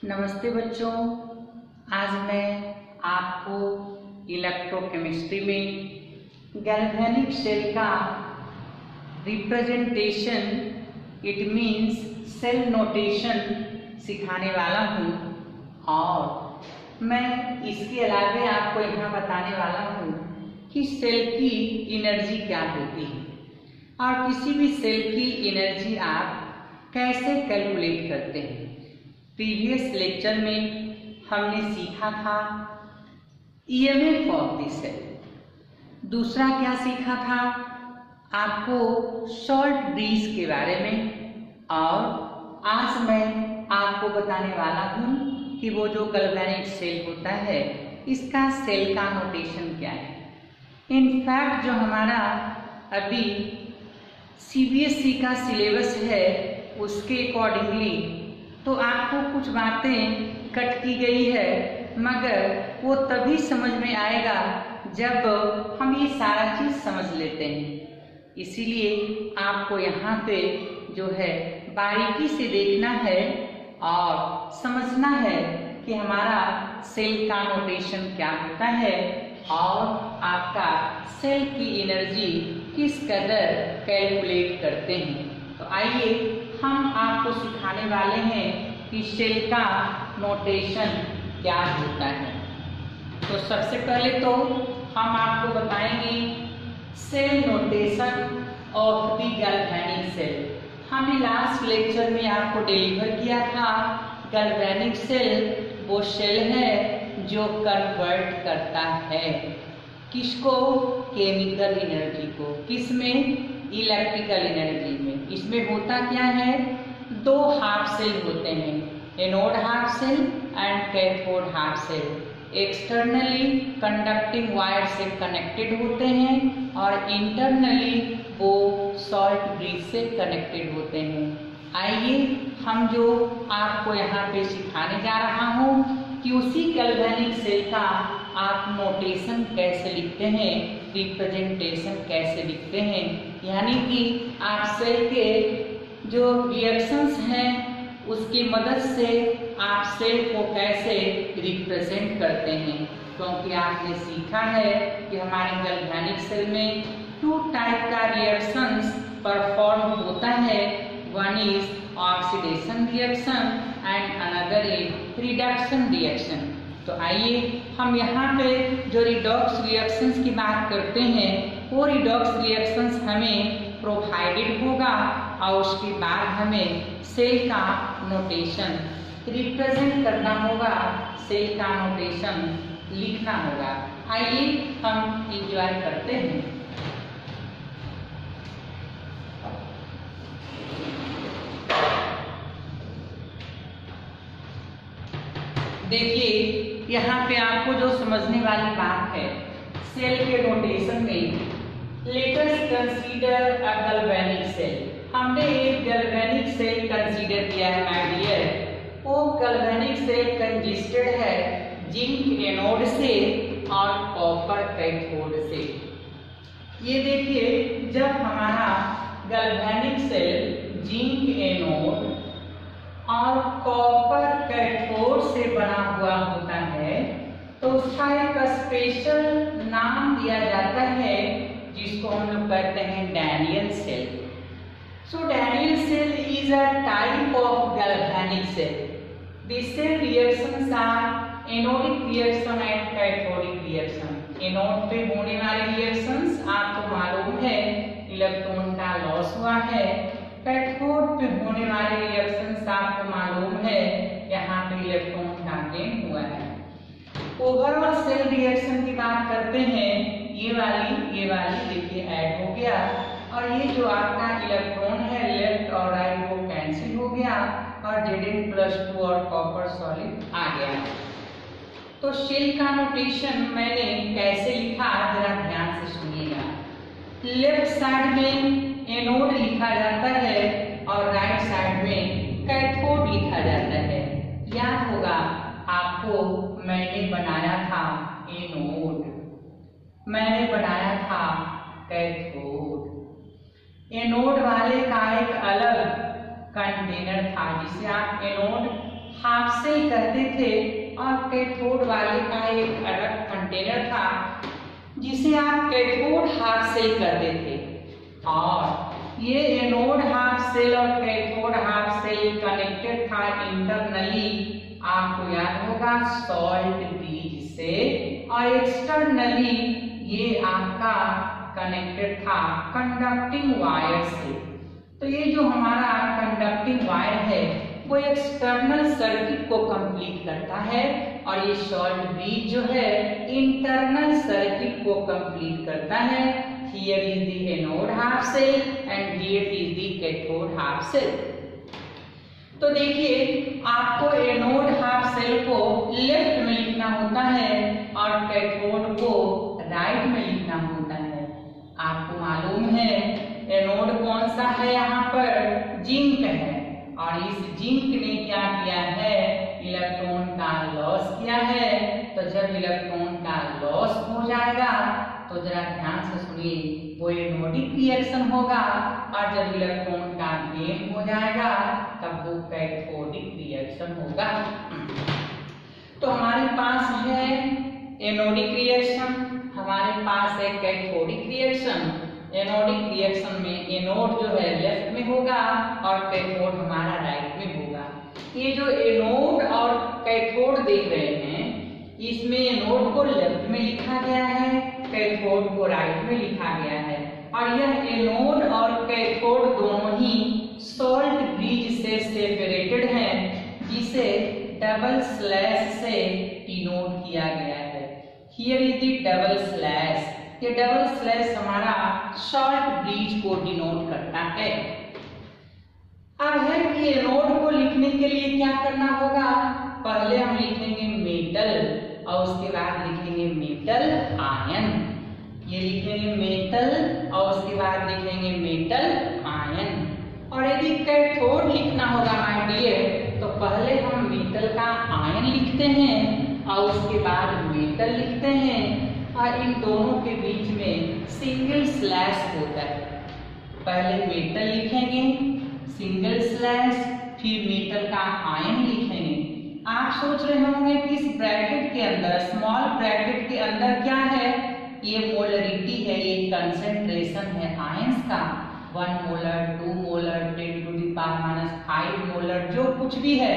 नमस्ते बच्चों, आज मैं आपको इलेक्ट्रोकेमिस्ट्री में गैल्वेनिक सेल का representation it means cell notation सिखाने वाला हूँ और मैं इसके अलावा आपको यहाँ बताने वाला हूँ कि सेल की एनर्जी क्या होती है और किसी भी सेल की एनर्जी आप कैसे कैलकुलेट करते हैं। प्रीवियस लेक्चर में हमने सीखा था ईएमएफ ऑफ द सेल। दूसरा क्या सीखा था, आपको सॉल्ट ब्रीज के बारे में। और आज मैं आपको बताने वाला हूँ कि वो जो गैल्वेनिक सेल होता है इसका सेल का नोटेशन क्या है। इनफैक्ट जो हमारा अभी सीबीएसई का सिलेबस है उसके अकॉर्डिंगली तो आपको कुछ बातें कट की गई है, मगर वो तभी समझ में आएगा जब हम ये सारा चीज समझ लेते हैं। इसीलिए आपको यहाँ पे जो है बारीकी से देखना है और समझना है कि हमारा सेल का नोटेशन क्या होता है और आपका सेल की एनर्जी किस कदर कैलकुलेट करते हैं। तो आइए हम आपको सिखाने वाले हैं कि सेल का नोटेशन क्या होता है। तो सबसे पहले तो हम आपको बताएंगे cell notation of the galvanic cell. हमने लास्ट लेक्चर में आपको डिलीवर किया था गैल्वेनिक सेल वो सेल है जो कन्वर्ट करता है किसको, केमिकल एनर्जी को, किसमें, इलेक्ट्रिकल एनर्जी में। इसमें होता क्या है, दो हाफ सेल होते हैं, anode half cell and cathode half cell. Externally conducting wire से कनेक्टेड होते हैं और इंटरनली वो सॉल्ट ब्रिज से कनेक्टेड होते हैं। आइए हम जो आपको यहाँ पे सिखाने जा रहा हूँ कि उसी गैल्वेनिक सेल का आप नोटेशन कैसे लिखते हैं, रिप्रेजेंटेशन कैसे लिखते हैं, यानी कि आप सेल के जो रिएक्शंस हैं उसकी मदद से आप सेल को कैसे रिप्रेजेंट करते हैं। क्योंकि आपने सीखा है कि हमारे गैल्वेनिक सेल में टू टाइप का रिएक्शंस परफॉर्म होता है, one is oxidation reaction and another is reduction reaction. तो आइए हम यहाँ पे जो रिडॉक्स रिएक्शंस की बात करते हैं वो रिडॉक्स रिएक्शंस हमें प्रोवाइडेड होगा और उसके बाद हमें सेल का नोटेशन रिप्रेजेंट करना होगा, सेल का नोटेशन लिखना होगा। आइए हम एंजॉय करते हैं। देखिए यहाँ पे आपको जो समझने वाली बात है, सेल के नोटेशन में let us consider a galvanic cell. हमने एक गैल्वेनिक सेल कंसीडर किया है माय डियर। वो गैल्वेनिक सेल कंसिस्टेड है जिंक एनोड से और कॉपर कैथोड से। ये देखिए जब हमारा गैल्वेनिक सेल जिंक एनोड और कॉपर कैथोड से बना हुआ होता है तो उसका एक स्पेशल नाम दिया जाता है जिसको हम लोग कहते हैं Daniel cell. So Daniel cell is a type of galvanic cell. The cell reactions are anodic reaction and cathodic reaction. Anode पे होने वाले रिएक्शंस आपको मालूम है इलेक्ट्रॉन का लॉस हुआ है, कैथोड पे होने वाले रिएक्शंस आपको मालूम है यहाँ पे इलेक्ट्रॉन का गेन हुआ है। ओवरऑल सेल रिएक्शन की बात करते हैं, ये वाली देखिए ऐड हो गया और ये जो आपका इलेक्ट्रॉन है लेफ्ट और राइट वो कैंसिल हो गया और Zn+2 और कॉपर सॉलिड आ गया। तो सेल का नोटेशन मैंने कैसे लिखा जरा ध्यान से सुनिएगा। लेफ्ट साइड में एनोड लिखा जाता है और राइट साइड में कैथोड लिखा जाता है। याद होगा आपको मैंने बनाया था एनोड, मैंने बनाया था कैथोड। एनोड वाले का एक अलग कंटेनर था जिसे आप एनोड हाफ सेल कहते थे और कैथोड वाले का एक अलग कंटेनर था जिसे आप कैथोड हाफ सेल कहते थे। और ये एनोड हाफ सेल और कैथोड हाफ सेल कनेक्टेड था इंटरनली, आपको याद होगा, सॉल्ट ब्रिज से, और एक्सटर्नली ये आपका कनेक्टेड था कंडक्टिंग वायर से। तो ये जो हमारा कंडक्टिंग वायर है वो एक्सटर्नल सर्किट को कंप्लीट करता है और ये सॉल्ट ब्रिज जो है इंटरनल सर्किट को कंप्लीट करता है। Here is the anode half cell and here is the cathode half cell. तो देखिए, आपको एनोड हाफ सेल को लेफ्ट में लिखना होता है और कैथोड को राइट में लिखना होता है। आपको मालूम है एनोड कौन सा है, यहाँ पर जिंक है, और इस जिंक ने क्या किया है, इलेक्ट्रॉन का लॉस किया है। तो जब इलेक्ट्रॉन का लॉस हो जाएगा तो जरा ध्यान से सुनिए, वो एनोडिक रिएक्शन होगा, और जब इलेक्ट्रॉन का गेन हो जाएगा तब वो कैथोडिक रिएक्शन होगा। तो हमारे पास है एनोडिक रिएक्शन, हमारे पास है कैथोडिक रिएक्शन। एनोडिक रिएक्शन में एनोड जो है लेफ्ट में होगा और कैथोड हमारा राइट में होगा। ये जो एनोड और कैथोड देख रहे हैं, इसमें एनोड को लेफ्ट में लिखा गया है, कैथोड को राइट में लिखा गया है, और यह एनोड और कैथोड दोनों ही सॉल्ट ब्रिज से सेपरेटेड हैं, जिसे डबल स्लैश से डिनोट किया गया है। Here is the double slash. ये डबल स्लैश हमारा सॉल्ट ब्रिज को डिनोट करता है। अब है कि एनोड को लिखने के लिए क्या करना होगा, पहले हम लिखेंगे मेटल और उसके बाद लिखेंगे मेटल आयन। ये लिखेंगे मेटल और उसके बाद लिखेंगे मेटल आयन। और यदि कैथोड लिखना होगा माय डियर, तो पहले हम मेटल का आयन लिखते हैं और उसके बाद मेटल लिखते हैं, और इन दोनों के बीच में सिंगल स्लैश होता है। पहले मेटल लिखेंगे, सिंगल स्लैश, फिर मेटल का आयन लिखेंगे। आप सोच रहे होंगे कि इस ब्रैकेट के अंदर, स्मॉल ब्रैकेट के अंदर क्या है, ये मोलरिटी है, ये कंसेंट्रेशन है आयंस का। 1 मोलर, 2 मोलर, 10⁻⁵ मोलर, जो कुछ भी है,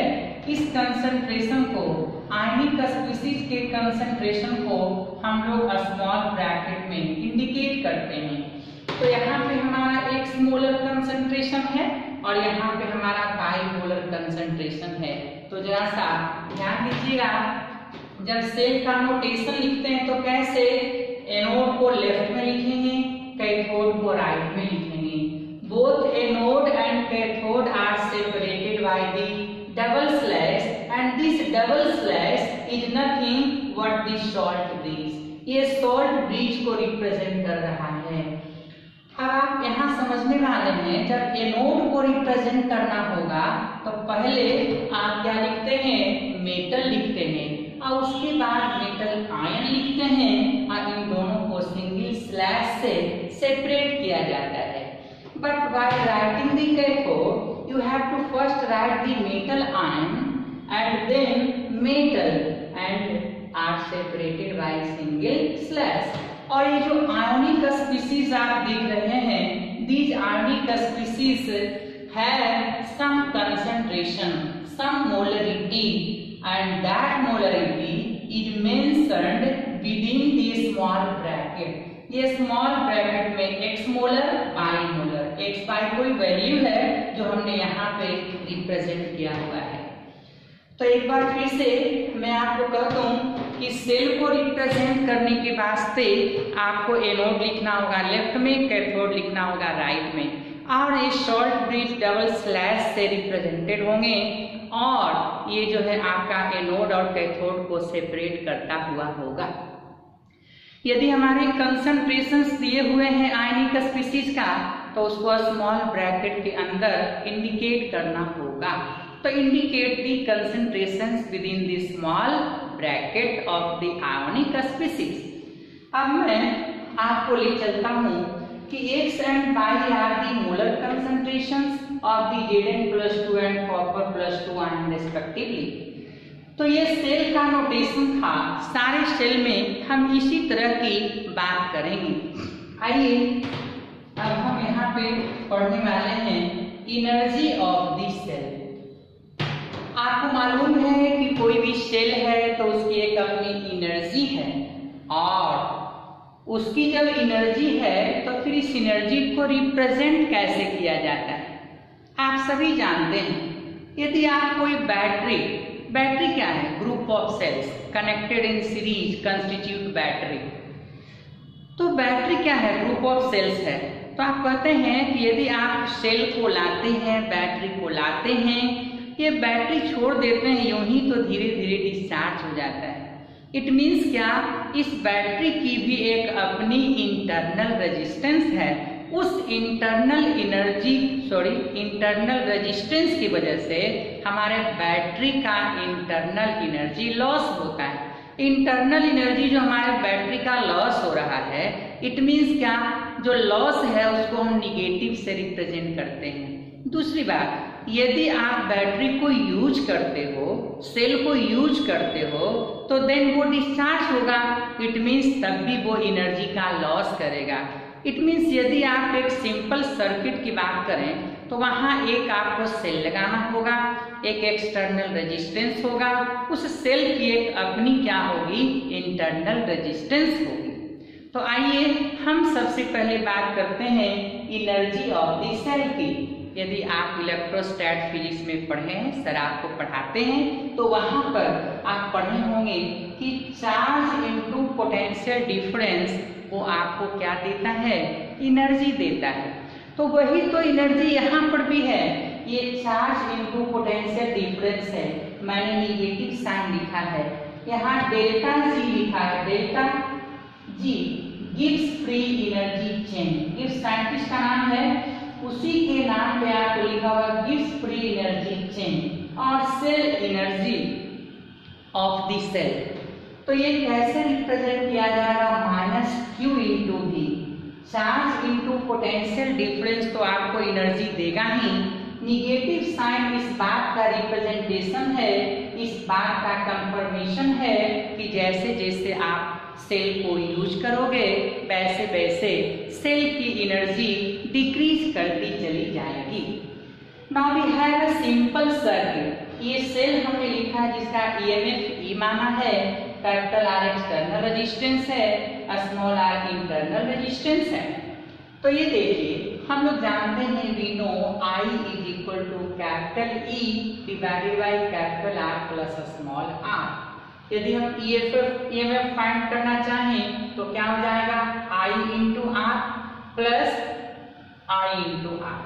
इस कंसेंट्रेशन को, आयनिक स्पीशीज के कंसेंट्रेशन को हम लोग स्मॉल ब्रैकेट में इंडिकेट करते हैं। तो यहाँ पे हमारा x मोलर कंसेंट्रेशन है और यहाँ पे हमारा पाई मोलर कंसेंट्रेशन है। तो जरा सा ध्यान दीजिएगा, जब सेल का नोटेशन लिखते हैं तो कैसे, एनोड को लेफ्ट में लिखेंगे, कैथोड को राइट में लिखेंगे। Both anode and cathode are separated by the double slash, and this double slash is nothing but the salt bridge. ये सॉल्ट ब्रिज को रिप्रेजेंट कर रहा है। अब आप यहाँ समझने वाले हैं, जब एनोड को रिप्रेजेंट करना होगा तो पहले आप क्या लिखते हैं, मेटल लिखते हैं, और उसके बाद मेटल आयन लिखते हैं, और इन दोनों को सिंगल स्लैश से सेपरेट किया जाता है। But while writing the cathode, you have to first write the metal ion and then metal, and are separated by single slash. और ये जो आयोनिक स्पीशीज आप देख रहे हैं, these ionic species have some concentration, some molarity, and that molarity is mentioned within the small bracket. ये small bracket में x molar, y molar, x y कोई वैल्यू है जो हमने यहाँ पे रिप्रेजेंट किया हुआ है। तो एक बार फिर से मैं आपको कहता हूँ कि सेल को रिप्रेजेंट करने के वास्ते आपको एनोड लिखना होगा लेफ्ट में, कैथोड लिखना होगा राइट में, और ये सॉल्ट ब्रिज डबल स्लैश से रिप्रेजेंटेड होंगे, और ये जो है आपका एनोड और कैथोड को सेपरेट करता हुआ होगा। यदि हमारे कंसंट्रेशंस दिए हुए हैं आयनिक स्पीशीज का, तो उसको स्मॉल ब्रैकेट के अंदर इंडिकेट करना होगा। तो indicate the concentrations with in the small bracket of the ionic species. अब मैं आपको ले चलता हूँ कि x and y are the molar concentrations of the Zn+2 and copper+2 ion respectively। तो ये सेल का नोटेशन था। सारे सेल में हम इसी तरह की बात करेंगे। आइए अब हम यहाँ पे पढ़ने वाले हैं एनर्जी ऑफ द सेल। आपको मालूम है कि कोई भी सेल है तो उसकी एक अपनी एनर्जी है, और उसकी जब एनर्जी है तो फिर इस एनर्जी को रिप्रेजेंट कैसे किया जाता है आप सभी जानते हैं। यदि आप कोई बैटरी क्या है? Group of cells connected in series constitute battery. तो बैटरी क्या है? ग्रुप ऑफ सेल्स है। तो आप कहते हैं कि यदि आप सेल को लाते हैं, बैटरी को लाते हैं, ये बैटरी छोड़ देते हैं यूं ही तो धीरे धीरे डिस्चार्ज हो जाता है। इट मीन्स क्या? इस बैटरी की भी एक अपनी इंटरनल रेजिस्टेंस है। उस इंटरनल रेजिस्टेंस की वजह से हमारे बैटरी का इंटरनल एनर्जी लॉस होता है। इंटरनल एनर्जी जो हमारे बैटरी का लॉस हो रहा है, इट मीन्स क्या? जो लॉस है उसको हम निगेटिव से रिप्रेजेंट करते हैं। दूसरी बात, यदि आप बैटरी को यूज करते हो, सेल को यूज करते हो, तो देन वो डिस्चार्ज होगा। इट मीन्स तब भी वो एनर्जी का लॉस करेगा। इट मीन्स यदि आप एक सिंपल सर्किट की बात करें तो वहां एक आपको सेल लगाना होगा, एक एक्सटर्नल रेजिस्टेंस होगा, उस सेल की एक अपनी क्या होगी? इंटरनल रेजिस्टेंस होगी। तो आइए हम सबसे पहले बात करते हैं एनर्जी ऑफ द सेल की। यदि आप इलेक्ट्रोस्टैट फिजिक्स में पढ़े हैं, सर आपको पढ़ाते हैं, तो वहां पर आप पढ़े होंगे कि चार्ज इनटू पोटेंशियल डिफरेंस वो आपको क्या देता है? एनर्जी देता है। तो वही तो एनर्जी यहाँ पर भी है। ये चार्ज इनटू पोटेंशियल डिफरेंस है। मैंने निगेटिव साइन लिखा है, यहाँ डेल्टा जी लिखा है। Delta G gives free energy change. Gives scientist का नाम है, उसी के नाम पे आपको लिखा हुआ गिव्स फ्री एनर्जी चेंज और cell energy of the cell. तो ये कैसे रिप्रेजेंट किया जाएगा? -q into v। Charge into potential difference तो आपको एनर्जी देगा ही। निगेटिव साइन इस बात का रिप्रेजेंटेशन है, इस बात का कंफर्मेशन है कि जैसे जैसे आप सेल को यूज करोगे वैसे वैसे सेल की एनर्जी डिक्रीज करती चली जाएगी। Now we have a simple circuit. ये सेल हमने लिखा है जिसका EMF E माना है, कैपिटल R एक्सटर्नल रेजिस्टेंस है, स्मॉल r इंटरनल रेजिस्टेंस है। तो ये देखिए हम लोग जानते हैं we know I is equal to capital E divided by capital R plus small r। यदि हम EMF फाइंड करना चाहें तो क्या हो जाएगा? I into R plus I into R।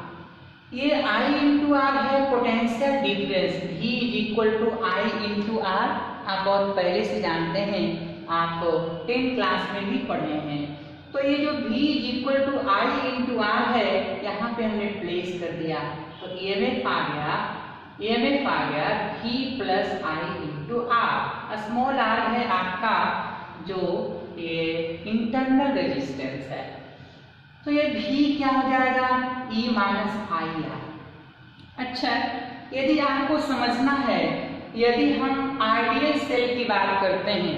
ये I इंटू R है potential difference. V is equal to I into R। आप बहुत पहले से जानते हैं, आप 10th क्लास में भी पढ़े हैं। तो ये जो V is equal to I into R है, यहाँ पे हमने प्लेस कर दिया तो EMF आ गया V plus I into R। Small r है आपका जो ये इंटरनल रेजिस्टेंस है। तो ये V क्या हो जाएगा? E minus IR। अच्छा, यदि आपको समझना है, यदि हम आइडियल सेल की बात करते हैं,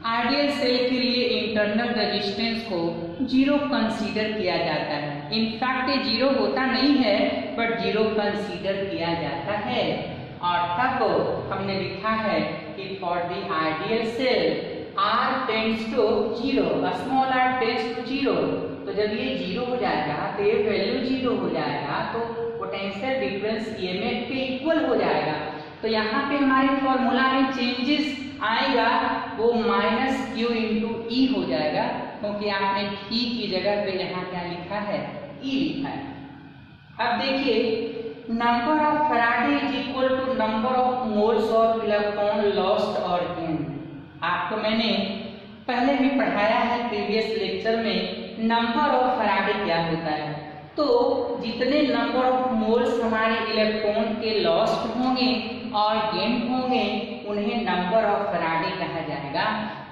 आइडियल सेल के लिए इंटरनल रेजिस्टेंस को 0 कंसीडर किया जाता है। इनफैक्ट ये 0 होता नहीं है, बट 0 कंसीडर किया जाता है। और तब हमने लिखा है कि for the ideal cell R tends to 0, small r tends to 0। तो जब ये 0 हो जाएगा तो ये वैल्यू 0 हो जाएगा तो पोटेंशियल डिफरेंस EMF के इक्वल हो जाएगा। तो यहाँ पे हमारे फॉर्मूला में चेंजेस आएगा, वो -q इंटू E हो जाएगा, क्योंकि आपने V की जगह पे यहाँ क्या लिखा है? E लिखा है। अब देखिए number of Faraday is equal to number of moles of electron lost और गेन। आपको मैंने पहले भी पढ़ाया है प्रीवियस लेक्चर में, नंबर ऑफ फैराडे क्या होता है। तो जितने नंबर ऑफ मोल्स हमारे इलेक्ट्रॉन के लॉस्ट होंगे और गेन होंगे उन्हें नंबर ऑफ फैराडे कहा जाएगा।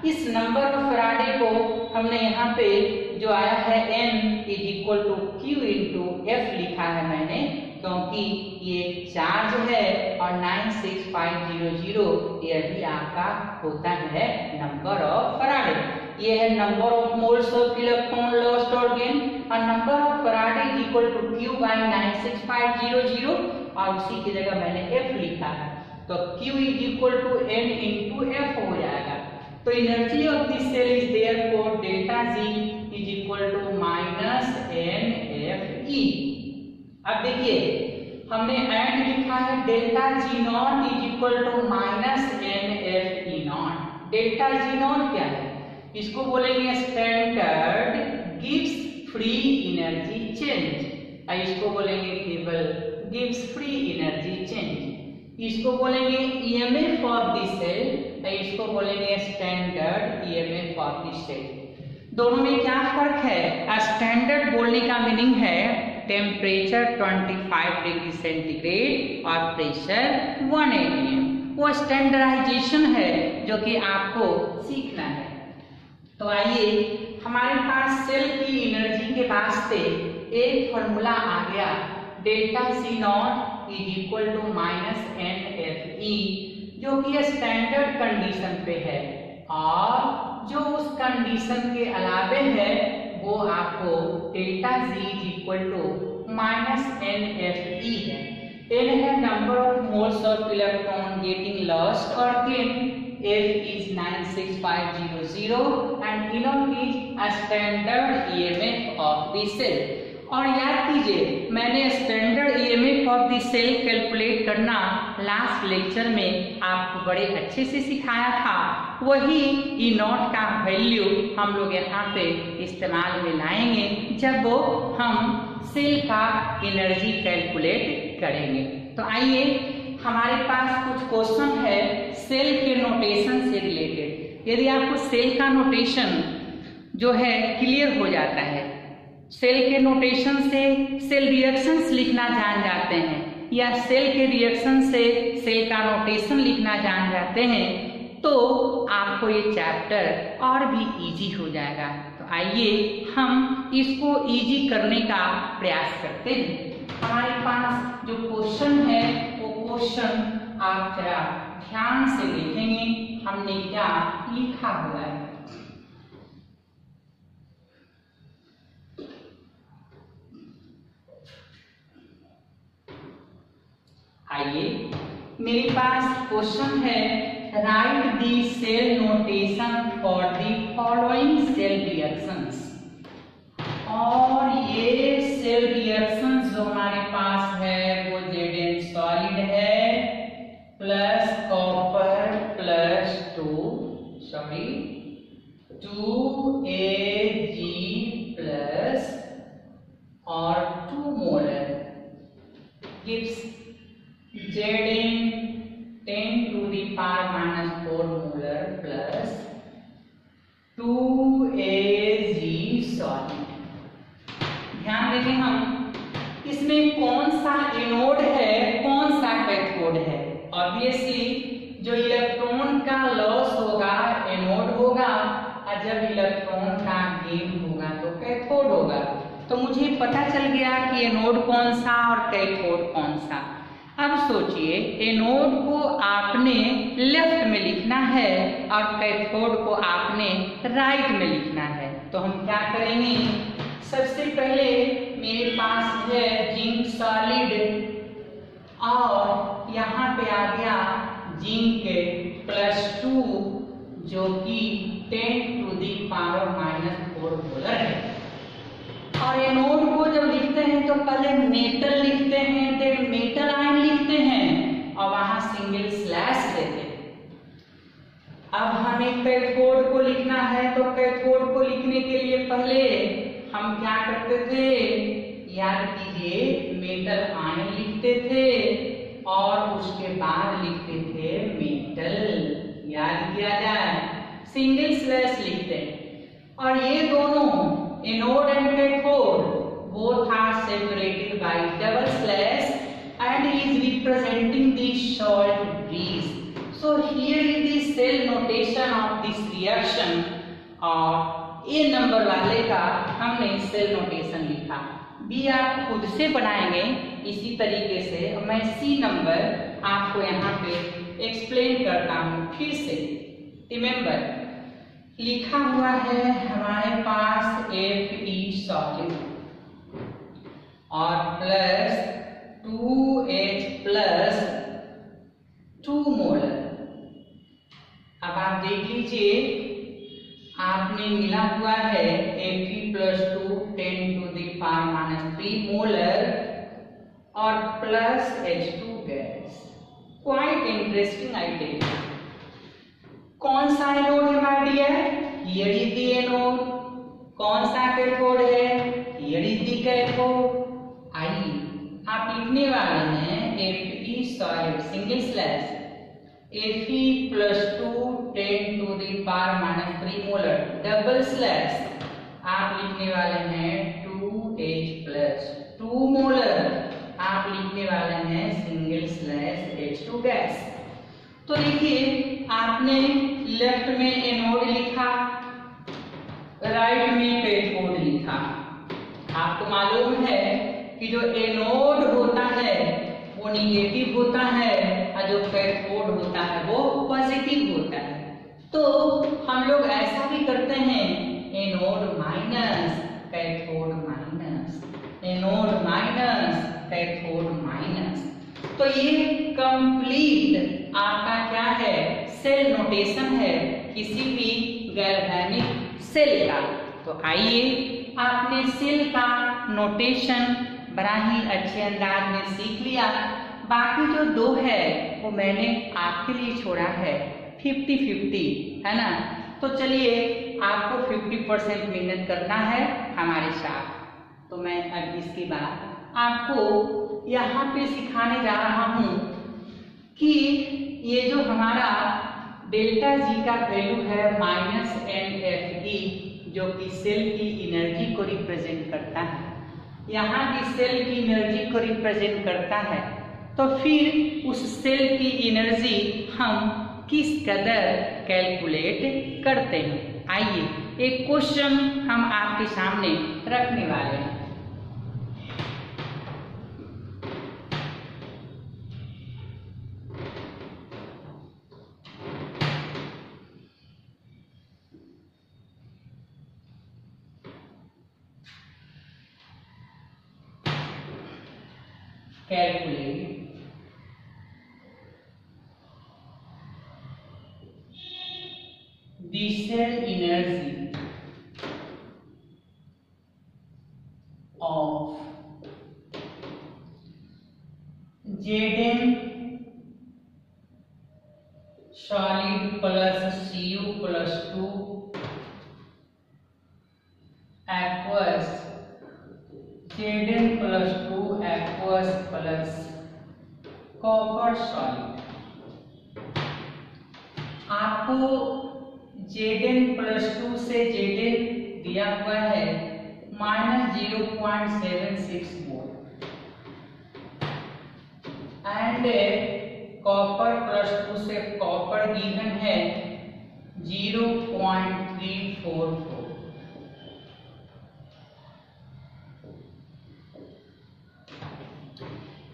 इस नंबर ऑफ फैराडे को हमने यहाँ पे जो आया है n is equal to Q into F लिखा है मैंने, क्योंकि ये चार्ज है और 96500 यह भी आपका होता है नंबर ऑफ फैराडे। ये है number of moles of electron lost और गेन, और number of Faraday is equal to Q by 96500, और उसी की जगह मैंने F लिखा है, तो Q is equal to N into F हो जाएगा। तो energy of this cell is therefore delta G is equal to minus NFE। अब देखिए हमने एंड लिखा है delta G naught is equal to minus NFE naught. Delta G naught क्या है? इसको बोलेंगे स्टैंडर्ड गिव्स फ्री एनर्जी चेंज, और इसको बोलेंगे केवल गिव्स फ्री एनर्जी चेंज। इसको बोलेंगे ईएमएफ ऑफ द सेल, इसको बोलेंगे standard EMF of the cell. दोनों में क्या फर्क है? स्टैंडर्ड बोलने का मीनिंग है टेम्परेचर 25 डिग्री सेंटीग्रेड और प्रेशर 1 atm। वो स्टैंडर्डाइजेशन है जो कि आपको सीखना है। तो आइए हमारे पास सेल की एनर्जी के वास्ते एक फॉर्मूला आ गया, delta C naught is equal to minus NFE, जो कि स्टैंडर्ड कंडीशन पे है, और जो उस कंडीशन के अलावे है वो आपको delta G is equal to minus NFE है। N है number of moles of electron getting lost और gain, F is 96500 and E naught is a standard EMF of the cell। और याद कीजिए मैंने standard EMF of the cell calculate करना last lecture में आपको बड़े अच्छे से सिखाया था। वही E नॉट का वैल्यू हम लोग यहाँ पे इस्तेमाल में लाएंगे जब वो हम सेल का एनर्जी कैलकुलेट करेंगे। तो आइए हमारे पास कुछ क्वेश्चन है सेल के नोटेशन से रिलेटेड। यदि आपको सेल का नोटेशन जो है क्लियर हो जाता है, सेल के नोटेशन से सेल रिएक्शंस लिखना जान जाते हैं, या सेल के रिएक्शन से सेल का नोटेशन लिखना जान जाते हैं, तो आपको ये चैप्टर और भी इजी हो जाएगा। तो आइए हम इसको इजी करने का प्रयास करते हैं। हमारे पास जो क्वेश्चन है वो क्वेश्चन आप जरा ध्यान से देखेंगे हमने क्या लिखा हुआ है। आइए मेरे पास क्वेश्चन है, write the cell notation for the following cell reactions. और ये सेल रिएक्शंस जो हमारे पास है वो Zn सॉलिड है plus copper plus 2Ag plus और 2 molar gives Zn 10 to the power minus 4 molar plus 2Ag solid। ध्यान देंगे हम इसमें कौन सा एनोड है कौन सा कैथोड है। ऑब्वियसली जो इलेक्ट्रॉन का लॉस होगा एनोड होगा, और जब इलेक्ट्रॉन का गेन होगा तो कैथोड होगा। तो मुझे पता चल गया कि एनोड कौन सा और कैथोड कौन सा। अब सोचिए एनोड को आपने लेफ्ट में लिखना है और कैथोड को आपने राइट में लिखना है। तो हम क्या करेंगे, सबसे पहले मेरे पास है जिंक सॉलिड, और यहाँ पे आ गया जिंक प्लस 2 जो कि 10 to the power minus 4 molar है। और एनोड को जब लिखते हैं तो पहले मेटल लिखते हैं, फिर मेटल आयन लिखते हैं और वहां सिंगल स्लैश देते हैं। अब हमें कैथोड को लिखना है तो कैथोड को लिखने के लिए पहले हम क्या करते थे, याद कीजिए मेटल आयन लिखते थे और उसके बाद लिखते थे मेटल। याद किया जाए सिंगल स्लैश लिखते हैं। और ये दोनों anode and cathode both are separated by double slash and is representing the salt breeze. So here is the cell notation of this reaction, और ए नंबर वाले का हमने सेल नोटेशन लिखा। बी आप खुद से बनाएंगे इसी तरीके से। मैं सी नंबर आपको यहाँ पे एक्सप्लेन करता हूँ फिर से। रिमेंबर, लिखा हुआ है हमारे पास Fe सॉलिड और प्लस 2H प्लस 2 मोलर। अब आप देख लीजिए, आपने मिला हुआ है Fe प्लस 2 10⁻³ मोलर और plus H2 gas. Quite interesting idea. कौन सा एनोड है my dear? Here is the anode. कौन सा कैथोड है? Here is the cathode. आइए आप लिखने वाले हैं Fe solid single slash Fe plus 2 10⁻³ molar double slash आप लिखने वाले हैं 2H प्लस 2 मोलर आप लिखने वाले हैं सिंगल स्लैश H2 गैस। तो देखिए, आपने लेफ्ट में एनोड लिखा, राइट में कैथोड लिखा। आपको मालूम है कि जो एनोड होता है वो निगेटिव होता है और जो कैथोड होता है वो पॉजिटिव होता है। तो हम लोग ऐसा भी करते हैं, anode minus cathode minus, anode minus cathode minus. तो ये कंप्लीट आपका क्या है? सेल नोटेशन है किसी भी गैल्वेनिक सेल का। तो आइए, आपने सेल का नोटेशन बड़ा ही अच्छे अंदाज में सीख लिया। बाकी जो 2 है वो मैंने आपके लिए छोड़ा है 50-50, है ना। तो चलिए, आपको 50% मेहनत करना है हमारे साथ। तो मैं अब इसके बाद आपको यहाँ पे सिखाने जा रहा हूँ कि ये जो हमारा डेल्टा जी का वैल्यू है -NFE, जो कि सेल की एनर्जी को रिप्रेजेंट करता है, यहाँ की सेल की एनर्जी को रिप्रेजेंट करता है। तो फिर उस सेल की एनर्जी हम किस कदर कैलकुलेट करते हैं। आइए, एक क्वेश्चन हम आपके सामने रखने वाले हैं। Calculate the cell energy of Zn solid plus Cu plus 2 aqueous, Zn plus 2 aqueous plus copper solid। आपको Zn प्लस 2 से Zn दिया हुआ है -0.76 वोल्ट एंड कॉपर प्लस 2 से कॉपर गिवन है 0.344।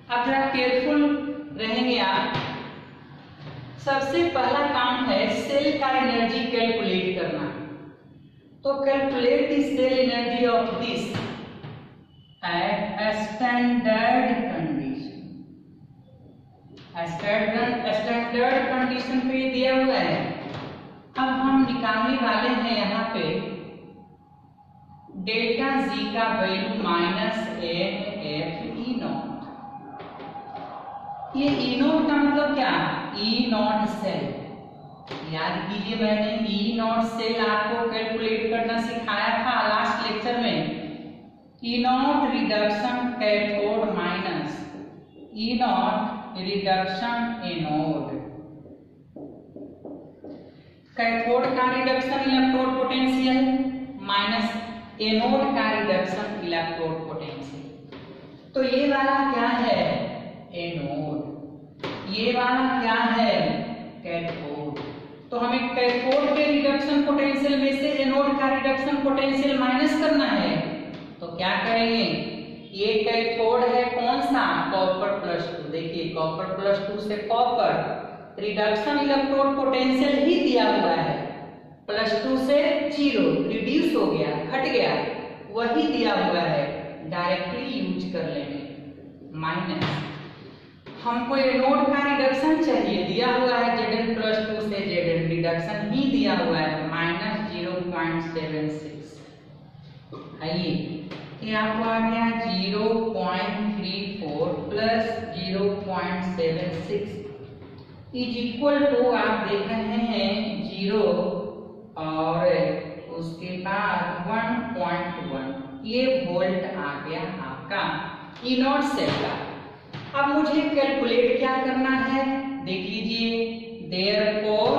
अगर आप केयरफुल रहेंगे, आप सबसे पहला काम है सेल का एनर्जी कैलकुलेट करना। तो calculate the cell energy of this at standard condition. Standard condition पे दिया हुआ है। अब हम निकालने वाले हैं यहाँ पे डेल्टा जी का वैल्यू -NFE0। ये E0 का मतलब क्या? E0 cell. याद कीजिए, मैंने E0 सेल आपको कैलकुलेट करना सिखाया था लास्ट लेक्चर में। E0 reduction cathode minus E0 reduction anode. Cathode का reduction electrode potential minus anode का रिडक्शन इलेक्ट्रोड पोटेंशियल। तो ये वाला क्या है? एनोड। ये वाला क्या है? कैथोड। तो हमें कैथोड के रिडक्शन पोटेंशियल में से एनोड का रिडक्शन पोटेंशियल माइनस करना है। तो क्या करेंगे, ये कैथोड है कौन सा, कॉपर +2। देखिए कॉपर +2 से कॉपर, रिडक्शन इलेक्ट्रोड पोटेंशियल ही दिया हुआ है, +2 से 0 रिड्यूस हो गया, घट गया, वही दिया हुआ है, डायरेक्टली यूज कर लेंगे। माइनस हमको एनोड का रिडक्शन चाहिए, दिया हुआ है Zn+2 से Zn, रिडक्शन ही दिया हुआ है, -0.76। आइए ये आपको आ गया 0.34 प्लस 0.76 इज इक्वल टू, आप देख रहे हैं 0 और उसके बाद 1.1, ये वोल्ट आ गया आपका इनोड सेल का। अब मुझे कैलकुलेट क्या करना है, देख लीजिए, therefore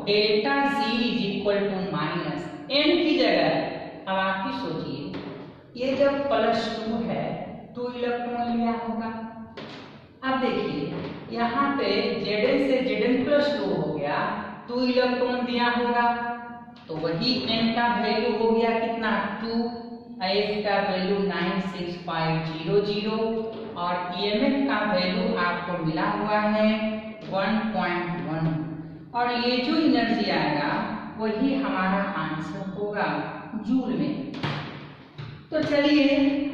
delta Z is equal to minus n की जगह। अब आप ही सोचिए, ये जब +2 है 2 इलेक्ट्रॉन लिया होगा। अब देखिए यहाँ पे Zn से Zn+2 हो गया, 2 इलेक्ट्रॉन दिया होगा, तो वही n का वैल्यू हो गया कितना, 2, S का वैल्यू 96500 और EMF का वैल्यू आपको मिला हुआ है 1.1, और ये जो एनर्जी आएगा वही हमारा आंसर होगा जूल में। तो चलिए,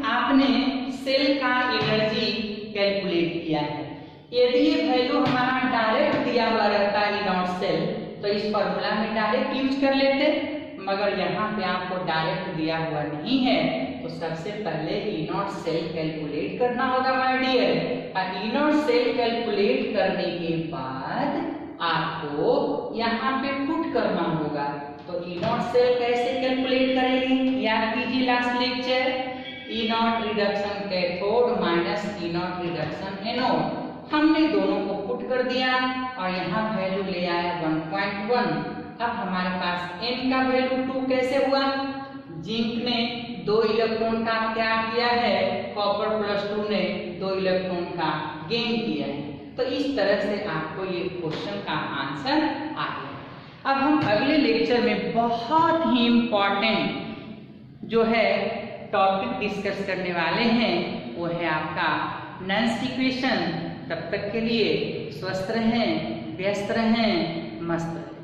आपने सेल का एनर्जी कैलकुलेट किया है। यदि ये वैल्यू हमारा डायरेक्ट दिया हुआ रहता है इनोड सेल, तो इस फॉर्मूला में डायरेक्ट यूज कर लेते, मगर यहाँ पे आपको डायरेक्ट दिया हुआ नहीं है, तो सबसे पहले इनोड सेल कैलकुलेट करना होगा माय डियर। और इनोड सेल कैलकुलेट करने के बाद आपको यहाँ पे पुट करना होगा। तो इनोड सेल कैसे कैलकुलेट करेंगे, याद कीजिए last lecture, inode reduction cathode minus inode reduction anode, हमने दोनों को पुट कर दिया और यहाँ वैल्यू ले आया 1.1। अब हमारे पास n का वैल्यू 2 कैसे हुआ, जिंक ने 2 इलेक्ट्रॉन का क्या किया है, कॉपर +2 ने 2 इलेक्ट्रॉन का गेन किया है। तो इस तरह से आपको ये क्वेश्चन का आंसर आ गया। अब हम अगले लेक्चर में बहुत ही इम्पोर्टेंट जो है टॉपिक डिस्कस करने वाले हैं, वो है आपका नॉइस इक्वेशन। तब तक के लिए स्वस्थ रहें, व्यस्त रहें, मस्त रहें।